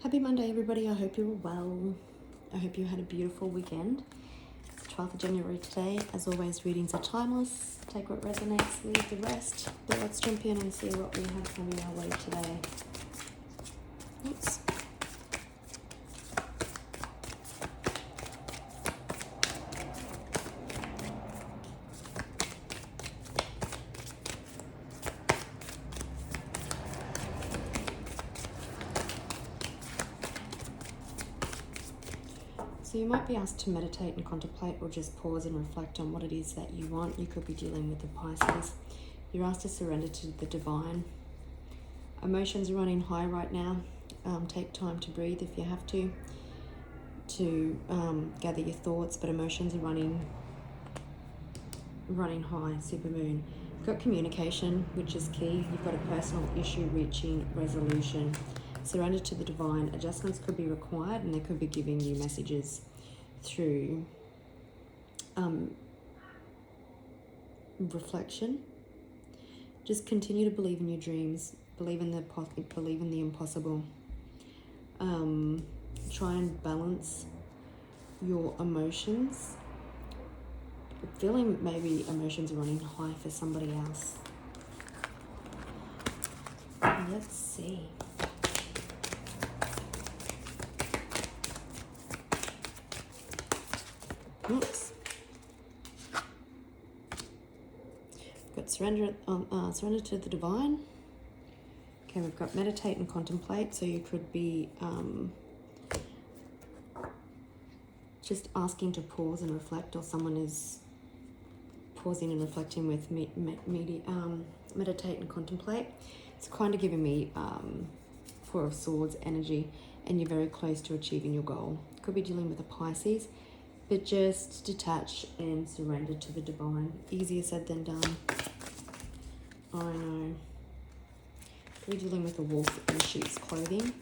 Happy Monday, everybody. I hope you're well. I hope you had a beautiful weekend. It's the 12th of January today. As always, readings are timeless. Take what resonates, leave the rest. But let's jump in and see what we have coming our way today. Oops. So you might be asked to meditate and contemplate, or just pause and reflect on what it is that you want. You could be dealing with the Pisces. You're asked to surrender to the divine. Emotions are running high right now. Take time to breathe if you have to gather your thoughts, but emotions are running high. Super moon. You've got communication, which is key. You've got a personal issue reaching resolution. Surrender to the divine. Adjustments could be required, and they could be giving you messages through reflection. Just continue to believe in your dreams. Believe in the impossible. Try and balance your emotions. Feeling maybe emotions are running high for somebody else. Let's see. Oops. We've got surrender to the divine. Okay, we've got meditate and contemplate. So you could be just asking to pause and reflect, or someone is pausing and reflecting with meditate and contemplate. It's kind of giving me Four of Swords energy, and you're very close to achieving your goal. Could be dealing with a Pisces. But just detach and surrender to the divine. Easier said than done. I know. We're dealing with a wolf in sheep's clothing.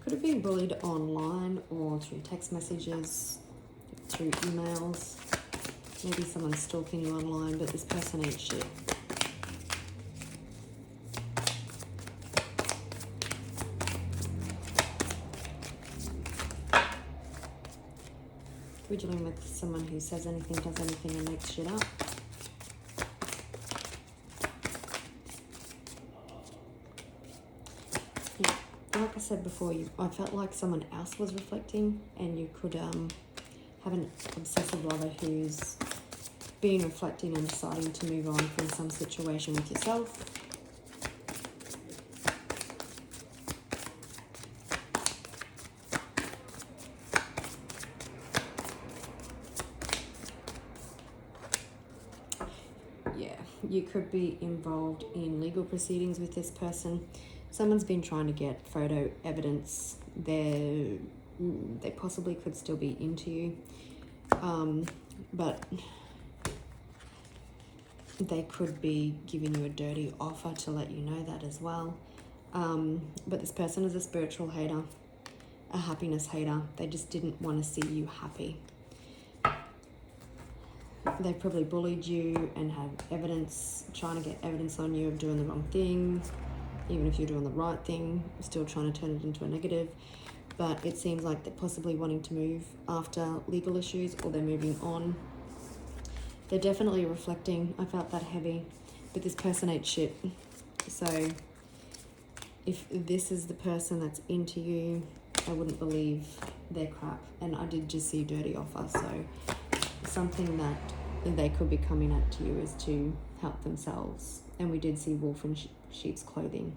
Could have been bullied online or through text messages, through emails. Maybe someone's stalking you online, but this person ain't shit. We're dealing with someone who says anything, does anything, and makes shit up. Like I said before, I felt like someone else was reflecting, and you could have an obsessive lover who's been reflecting and deciding to move on from some situation with yourself. Yeah, you could be involved in legal proceedings with this person. Someone's been trying to get photo evidence. They possibly could still be into you, but they could be giving you a dirty offer to let you know that as well. But this person is a spiritual hater, a happiness hater. They just didn't want to see you happy. They probably bullied you and had evidence, trying to get evidence on you of doing the wrong thing. Even if you're doing the right thing, still trying to turn it into a negative. But it seems like they're possibly wanting to move after legal issues, or they're moving on. They're definitely reflecting. I felt that heavy, but this person ain't shit. So if this is the person that's into you, I wouldn't believe their crap. And I did just see a dirty offer. So something that they could be coming at to you is to help themselves. And we did see wolf in sheep's clothing.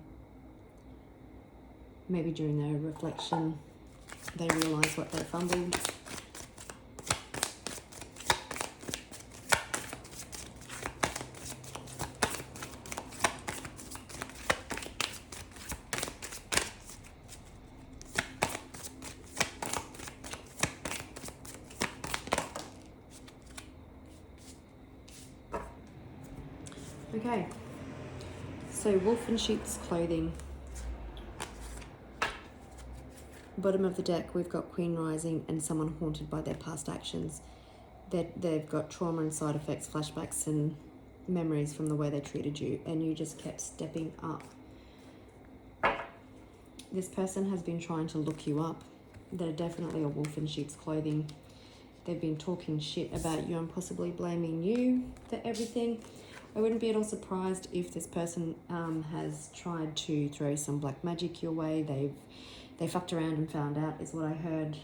Maybe during their reflection, they realise what they fumbled. Okay, so wolf in sheep's clothing. Bottom of the deck, we've got Queen rising and someone haunted by their past actions. They've got trauma and side effects, flashbacks and memories from the way they treated you, and you just kept stepping up. This person has been trying to look you up. They're definitely a wolf in sheep's clothing. They've been talking shit about you and possibly blaming you for everything. I wouldn't be at all surprised if this person has tried to throw some black magic your way. They fucked around and found out, is what I heard.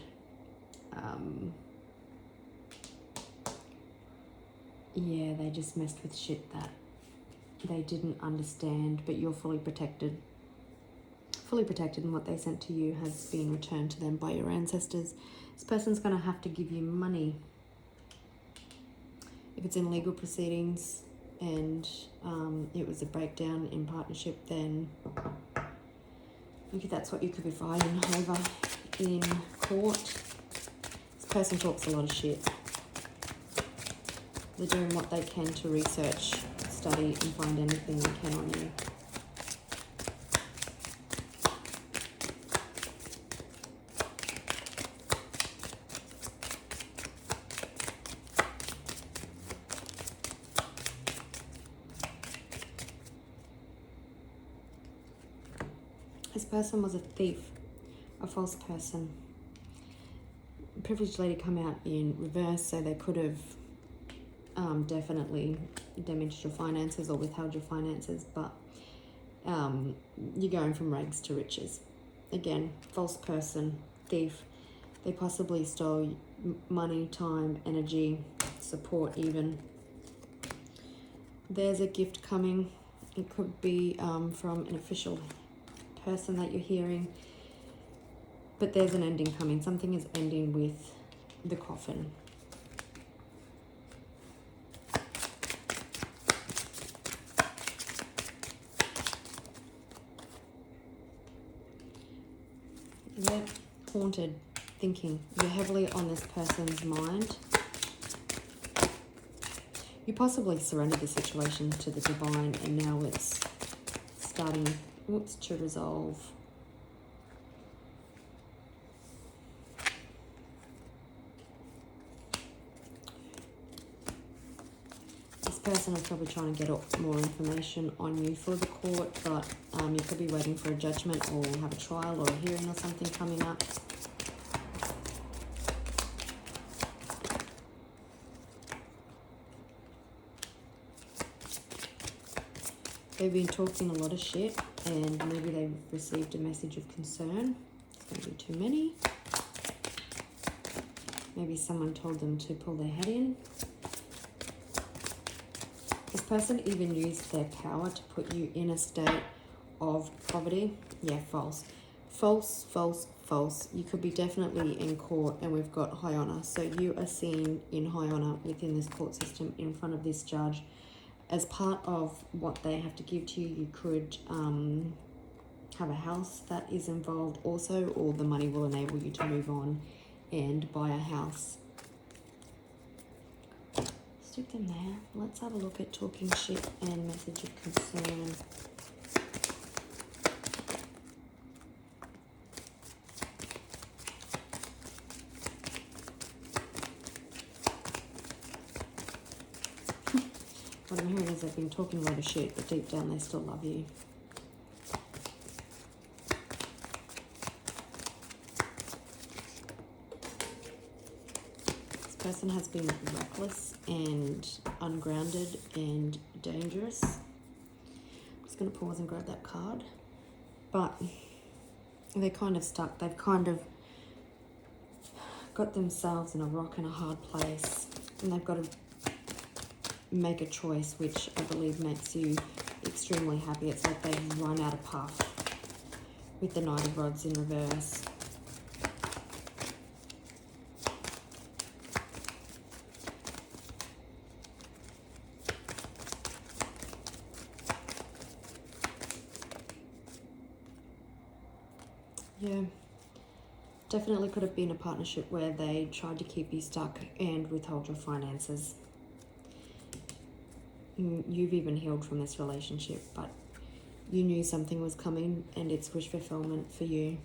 Yeah, they just messed with shit that they didn't understand, but you're fully protected. Fully protected, and what they sent to you has been returned to them by your ancestors. This person's going to have to give you money. If it's in legal proceedings and it was a breakdown in partnership, then that's what you could be fighting over in court. This person talks a lot of shit. They're doing what they can to research, study, and find anything they can on you. This person was a thief, a false person. A privileged lady come out in reverse, so they could have definitely damaged your finances or withheld your finances, but you're going from rags to riches. Again, false person, thief. They possibly stole money, time, energy, support even. There's a gift coming. It could be from an official person that you're hearing, but there's an ending coming. Something is ending with the coffin. They're haunted, thinking. You're heavily on this person's mind. You possibly surrendered the situation to the divine, and now it's starting to resolve. This person is probably trying to get more information on you for the court, but you could be waiting for a judgment or have a trial or a hearing or something coming up. They've been talking a lot of shit, and maybe they've received a message of concern. It's going to be too many. Maybe someone told them to pull their head in. This person even used their power to put you in a state of poverty. Yeah, false. False, false, false. You could be definitely in court, and we've got high honor. So you are seen in high honor within this court system in front of this judge. As part of what they have to give to you, you could have a house that is involved also, or the money will enable you to move on and buy a house. Stick them there. Let's have a look at talking shit and message of concern. What I'm hearing is they've been talking a lot of shit, but deep down they still love you. This person has been reckless and ungrounded and dangerous. I'm just going to pause and grab that card. But they're kind of stuck. They've kind of got themselves in a rock and a hard place, and they've got to make a choice, which I believe makes you extremely happy. It's like they've run out of puff with the Knight of Rods in reverse. Yeah, definitely could have been a partnership where they tried to keep you stuck and withhold your finances. You've even healed from this relationship, but you knew something was coming, and it's wish fulfillment for you.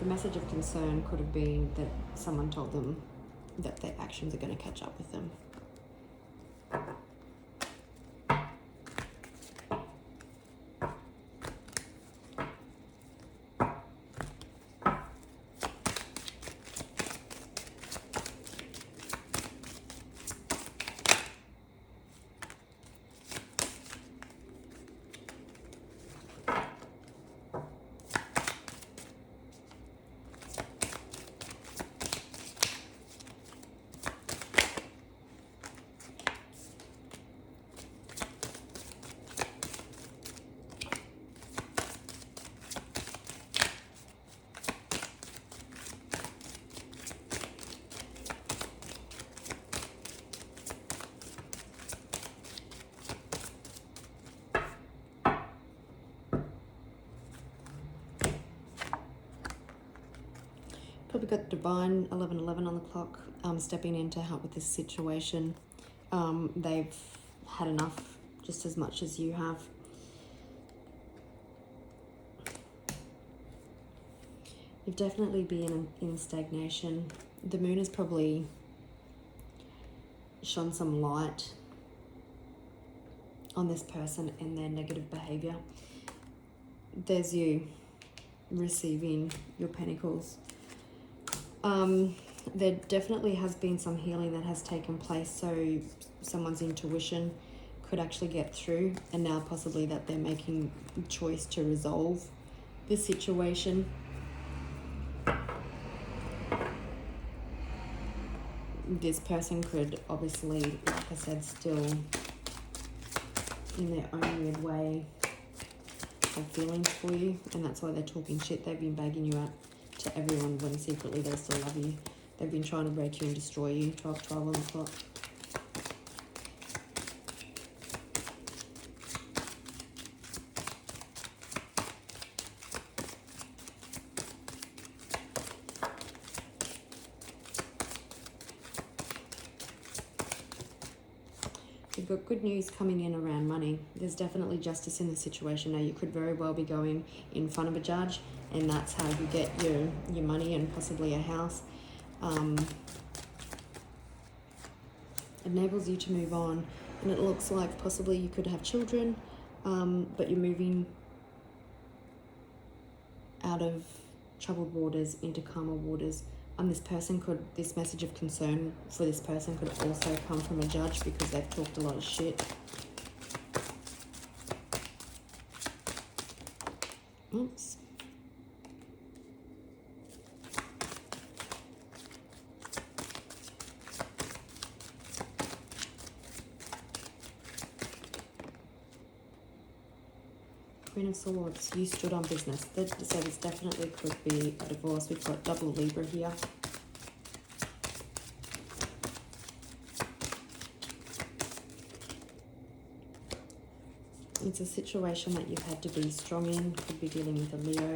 The message of concern could have been that someone told them that their actions are going to catch up with them. Probably got Divine 11:11 on the clock, stepping in to help with this situation. They've had enough, just as much as you have. You've definitely been in stagnation. The moon has probably shone some light on this person and their negative behavior. There's you receiving your pentacles. There definitely has been some healing that has taken place, so someone's intuition could actually get through, and now possibly that they're making a choice to resolve the situation. This person could obviously, like I said, still in their own weird way have feelings for you, and that's why they're talking shit. They've been bagging you out to everyone when secretly they still love you. They've been trying to break you and destroy you. 12 on the clock. You've got good news coming in around money. There's definitely justice in the situation. Now, you could very well be going in front of a judge, and that's how you get your money and possibly a house. Enables you to move on, and it looks like possibly you could have children, but you're moving out of troubled waters into calmer waters. And this message of concern for this person could also come from a judge, because they've talked a lot of shit. Oops. Queen of Swords, you stood on business. So this definitely could be a divorce. We've got double Libra here. It's a situation that you've had to be strong in. Could be dealing with a Leo.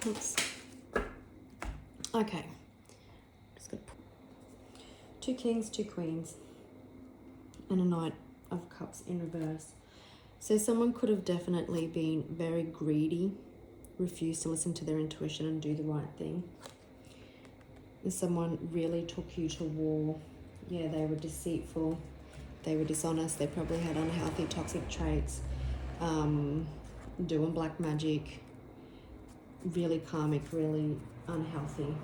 Oops. Okay. Just gonna put 2 kings, 2 queens, and a Knight of Cups in reverse. So someone could have definitely been very greedy, refused to listen to their intuition and do the right thing. And someone really took you to war. Yeah, they were deceitful. They were dishonest. They probably had unhealthy, toxic traits, doing black magic. Really karmic, really unhealthy.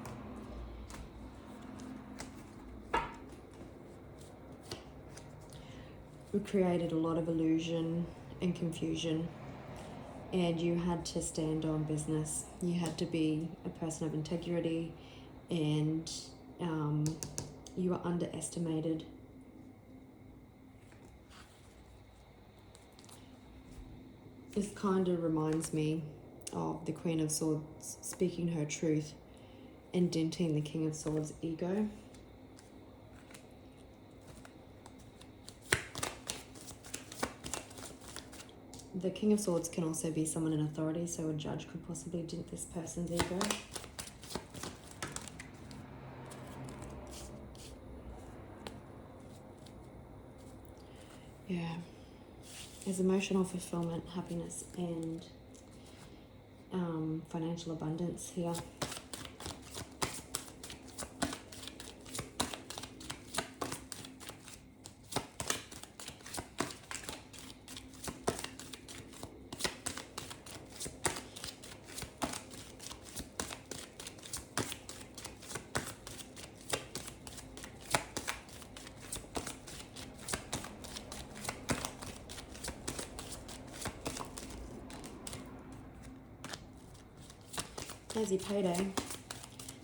created a lot of illusion and confusion, and you had to stand on business. You had to be a person of integrity, and you were underestimated. This kind of reminds me of the Queen of Swords speaking her truth and denting the King of Swords' ego. The King of Swords can also be someone in authority, so a judge could possibly dent this person's ego. Yeah. There's emotional fulfillment, happiness, and financial abundance here. There's your payday.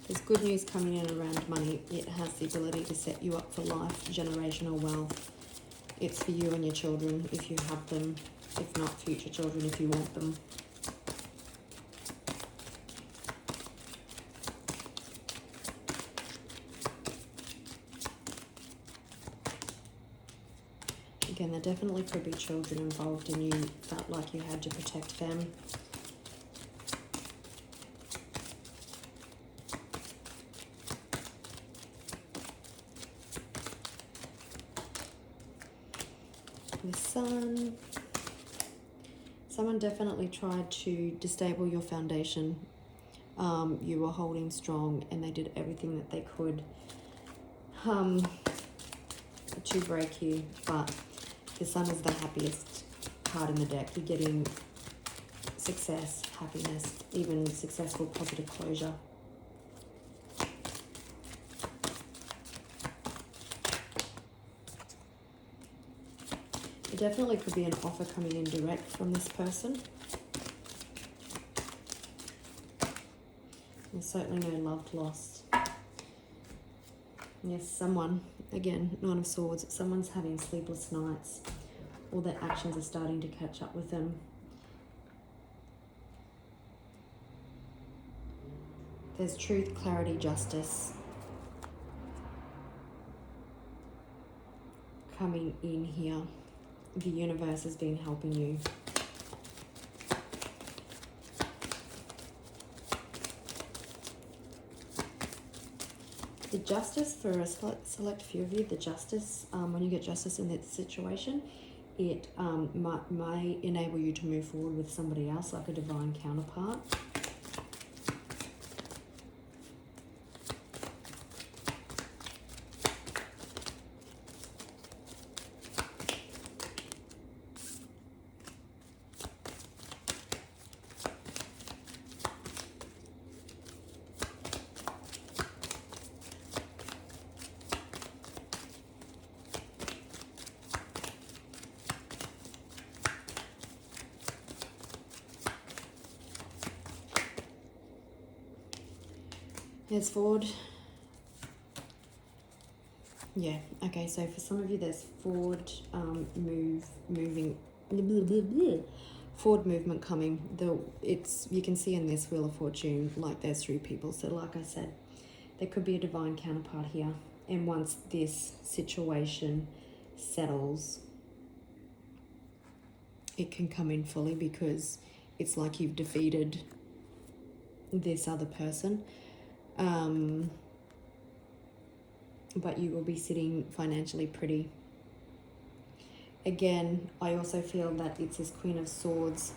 There's good news coming in around money. It has the ability to set you up for life, generational wealth. It's for you and your children if you have them, if not future children if you want them. Again, there definitely could be children involved and you felt like you had to protect them. The Sun. Someone definitely tried to destabilize your foundation. You were holding strong and they did everything that they could to break you, but the Sun is the happiest card in the deck. You're getting success, happiness, even successful positive closure. There definitely could be an offer coming in direct from this person. There's certainly no love lost. Yes, someone, again, Nine of Swords, someone's having sleepless nights, or their actions are starting to catch up with them. There's truth, clarity, justice coming in here. The universe has been helping you. The justice, for a select few of you, the justice, when you get justice in that situation, it may enable you to move forward with somebody else, like a divine counterpart. There's forward. Yeah, okay, so for some of you there's forward forward movement coming. You can see in this Wheel of Fortune, like there's three people. So like I said, there could be a divine counterpart here. And once this situation settles, it can come in fully because it's like you've defeated this other person. But you will be sitting financially pretty. Again, I also feel that it's this Queen of Swords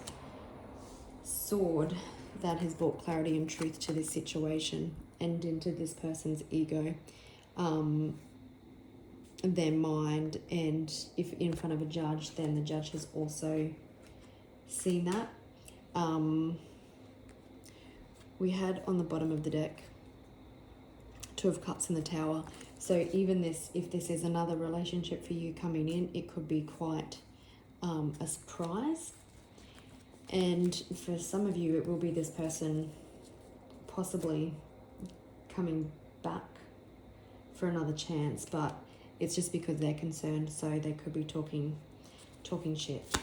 sword that has brought clarity and truth to this situation and into this person's ego, their mind, and if in front of a judge, then the judge has also seen that. We had on the bottom of the deck Two of Cups in the Tower. So even this, if this is another relationship for you coming in, it could be quite a surprise. And for some of you, it will be this person possibly coming back for another chance, but it's just because they're concerned, so they could be talking shit.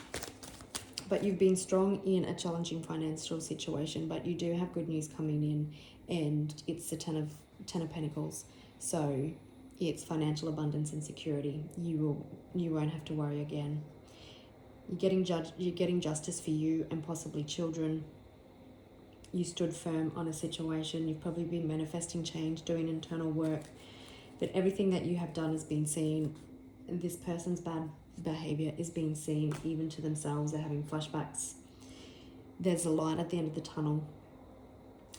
But you've been strong in a challenging financial situation, but you do have good news coming in, and it's the Ten of Pentacles. So it's financial abundance and security. You won't have to worry again. You're getting justice for you and possibly children. You stood firm on a situation. You've probably been manifesting change, doing internal work, but everything that you have done is being seen. This person's bad behavior is being seen even to themselves. They're having flashbacks. There's a light at the end of the tunnel.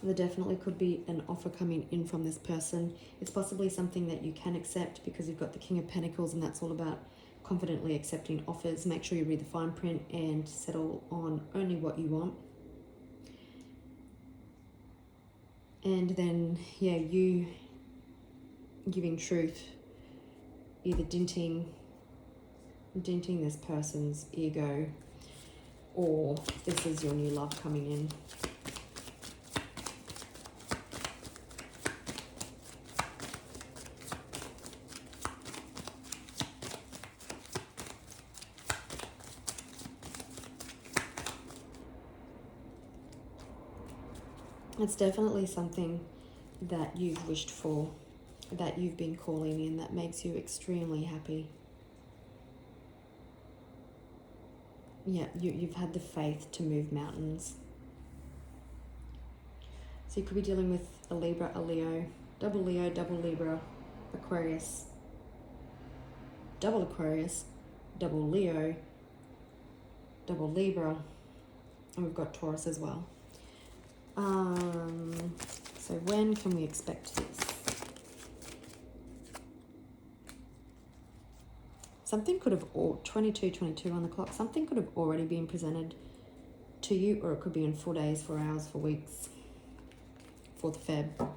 There definitely could be an offer coming in from this person. It's possibly something that you can accept because you've got the King of Pentacles, and that's all about confidently accepting offers. Make sure you read the fine print and settle on only what you want. And then, yeah, you giving truth, either denting this person's ego, or this is your new love coming in. It's definitely something that you've wished for, that you've been calling in, that makes you extremely happy. Yeah, you've had the faith to move mountains. So you could be dealing with a Libra, a Leo, double Libra, Aquarius, double Leo, double Libra, and we've got Taurus as well. So when can we expect this? Something could have, 22 on the clock, something could have already been presented to you, or it could be in 4 days, 4 hours, 4 weeks, 4th of Feb.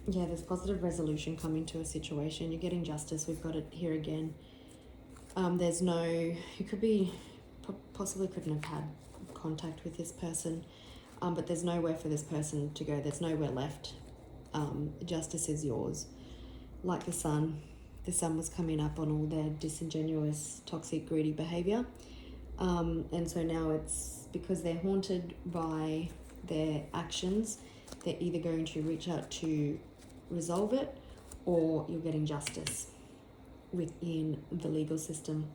Yeah, there's positive resolution coming to a situation. You're getting justice. We've got it here again. There's no, you could be, possibly couldn't have had contact with this person, but there's nowhere for this person to go. There's nowhere left. Justice is yours. Like the sun was coming up on all their disingenuous, toxic, greedy behavior. And so now it's because they're haunted by their actions, they're either going to reach out to resolve it, or you're getting justice within the legal system.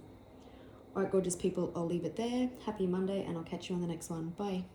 All right, gorgeous people, I'll leave it there. Happy Monday, and I'll catch you on the next one. Bye.